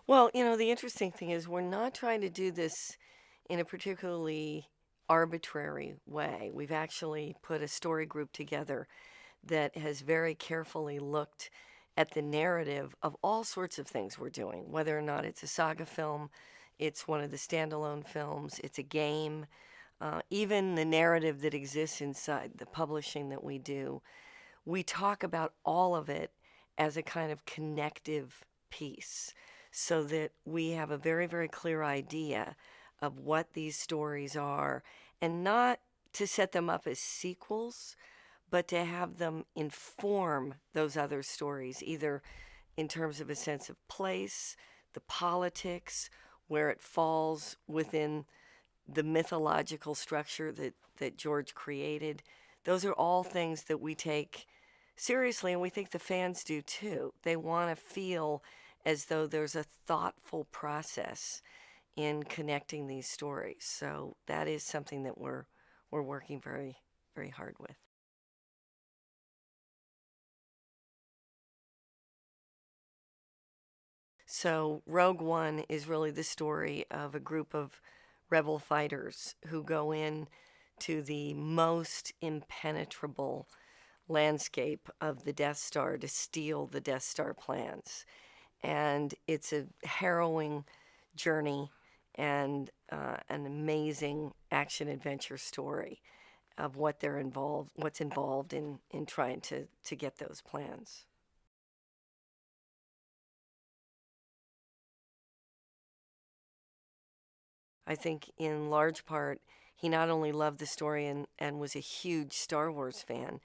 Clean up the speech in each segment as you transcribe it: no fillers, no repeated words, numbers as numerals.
Well, the interesting thing is we're not trying to do this in a particularly arbitrary way. We've actually put a story group together that has very carefully looked at the narrative of all sorts of things we're doing, whether or not it's a saga film, it's one of the standalone films, it's a game, even the narrative that exists inside the publishing that we do. We talk about all of it as a kind of connective piece so that we have a very, very clear idea of what these stories are, and not to set them up as sequels, but to have them inform those other stories, either in terms of a sense of place, the politics, where it falls within the mythological structure that George created. Those are all things that we take seriously, and we think the fans do too. They want to feel as though there's a thoughtful process in connecting these stories. So that is something that we're working very, very hard with. So Rogue One is really the story of a group of rebel fighters who go in to the most impenetrable landscape of the Death Star to steal the Death Star plans. And it's a harrowing journey and an amazing action adventure story of what's involved in trying to get those plans. I think in large part, he not only loved the story and was a huge Star Wars fan,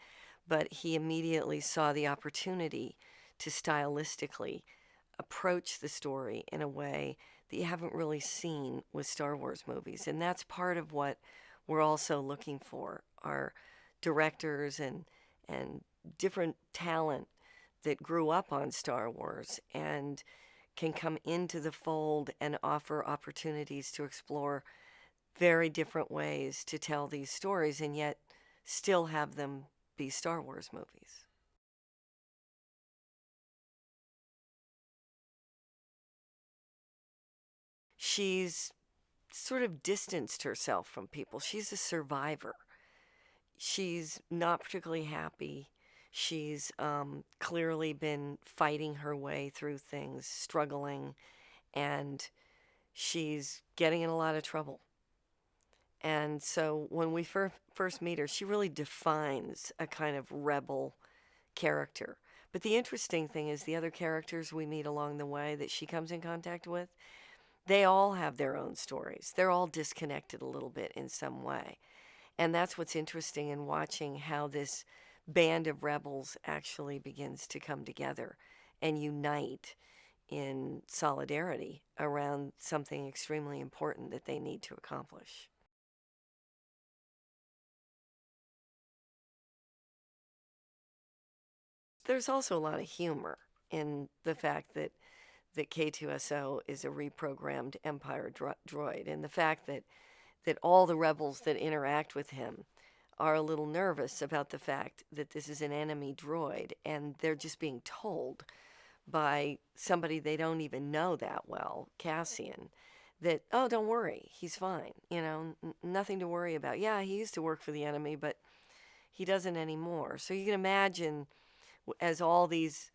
but he immediately saw the opportunity to stylistically approach the story in a way that you haven't really seen with Star Wars movies. And that's part of what we're also looking for, are directors and different talent that grew up on Star Wars and can come into the fold and offer opportunities to explore very different ways to tell these stories and yet still have them be Star Wars movies. She's sort of distanced herself from people. She's a survivor. She's not particularly happy. She's clearly been fighting her way through things, struggling, and she's getting in a lot of trouble. And so when we first meet her, she really defines a kind of rebel character. But the interesting thing is the other characters we meet along the way that she comes in contact with, they all have their own stories. They're all disconnected a little bit in some way. And that's what's interesting in watching how this band of rebels actually begins to come together and unite in solidarity around something extremely important that they need to accomplish. There's also a lot of humor in the fact that K2SO is a reprogrammed Empire droid, and the fact that all the rebels that interact with him are a little nervous about the fact that this is an enemy droid, and they're just being told by somebody they don't even know that well, Cassian, that, oh, don't worry, he's fine, nothing to worry about. Yeah, he used to work for the enemy, but he doesn't anymore. So you can imagine as all these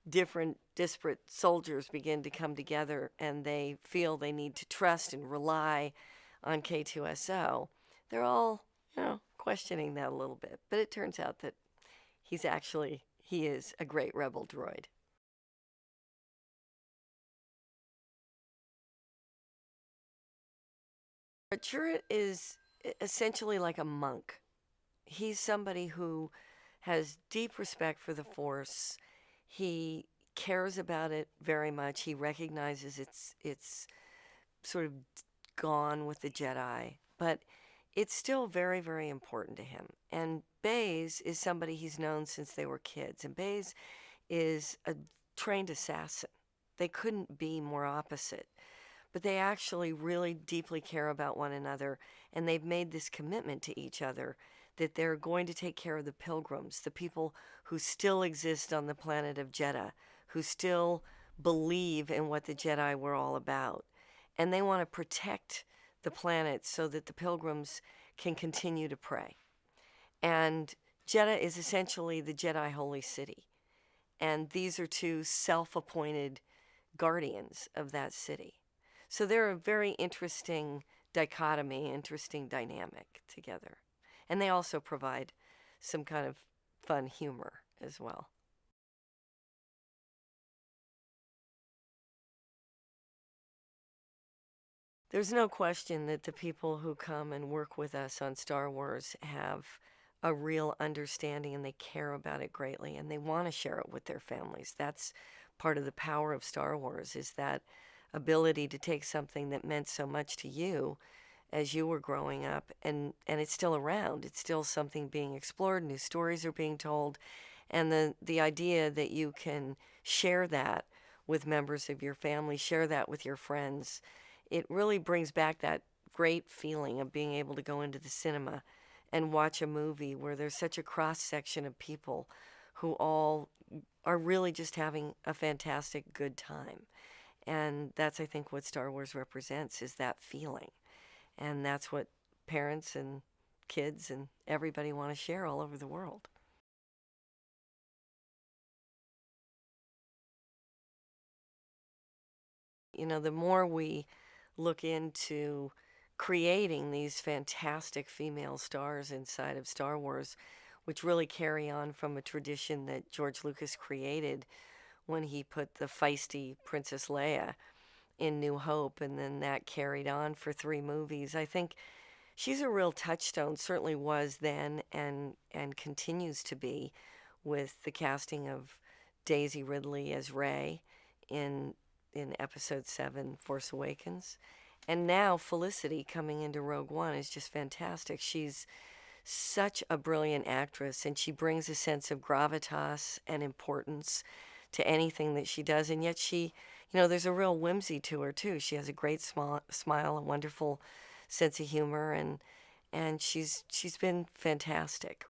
different disparate soldiers begin to come together and they feel they need to trust and rely on K2SO, they're all, questioning that a little bit. But it turns out that he is a great rebel droid. Chirrut is essentially like a monk. He's somebody who has deep respect for the Force. He cares about it very much. He recognizes it's sort of gone with the Jedi, but it's still very, very important to him. And Baze is somebody he's known since they were kids. And Baze is a trained assassin. They couldn't be more opposite. But they actually really deeply care about one another, and they've made this commitment to each other that they're going to take care of the pilgrims, the people who still exist on the planet of Jeddah, who still believe in what the Jedi were all about. And they want to protect the planet so that the pilgrims can continue to pray. And Jeddah is essentially the Jedi holy city. And these are two self appointed guardians of that city. So they're a very interesting dichotomy, interesting dynamic together. And they also provide some kind of fun humor as well. There's no question that the people who come and work with us on Star Wars have a real understanding and they care about it greatly and they want to share it with their families. That's part of the power of Star Wars, is that ability to take something that meant so much to you as you were growing up, and it's still around. It's still something being explored, new stories are being told, and the idea that you can share that with members of your family, share that with your friends, it really brings back that great feeling of being able to go into the cinema and watch a movie where there's such a cross section of people who all are really just having a fantastic good time. And that's, I think, what Star Wars represents, is that feeling. And that's what parents and kids and everybody want to share all over the world. You know, the more we look into creating these fantastic female stars inside of Star Wars, which really carry on from a tradition that George Lucas created when he put the feisty Princess Leia in New Hope, and then that carried on for 3 movies. I think she's a real touchstone, certainly was then and continues to be, with the casting of Daisy Ridley as Rey in episode 7, Force Awakens. And now Felicity coming into Rogue One is just fantastic. She's such a brilliant actress, and she brings a sense of gravitas and importance to anything that she does. And yet there's a real whimsy to her too. She has a great smile, a wonderful sense of humor, and she's been fantastic,